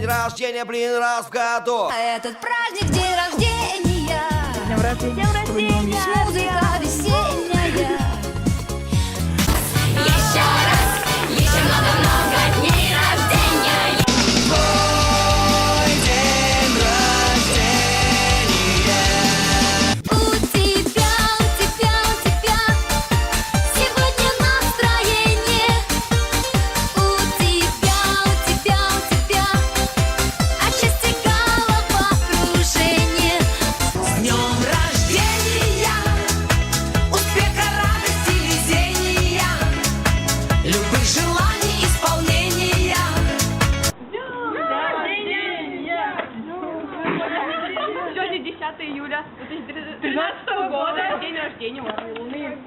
день рождения, блин, раз в году. Этот праздник день рождения. Днем рождения, Музыка весенняя. Еще раз, еще много-много дней рождения. Твой день рождения. У тебя сегодня настроение. У тебя от счастья головокружение. С днем рождения, успеха, радости, везения, любых желаний исполнения. Сегодня 10 июля 2013 года, день рождения Луны.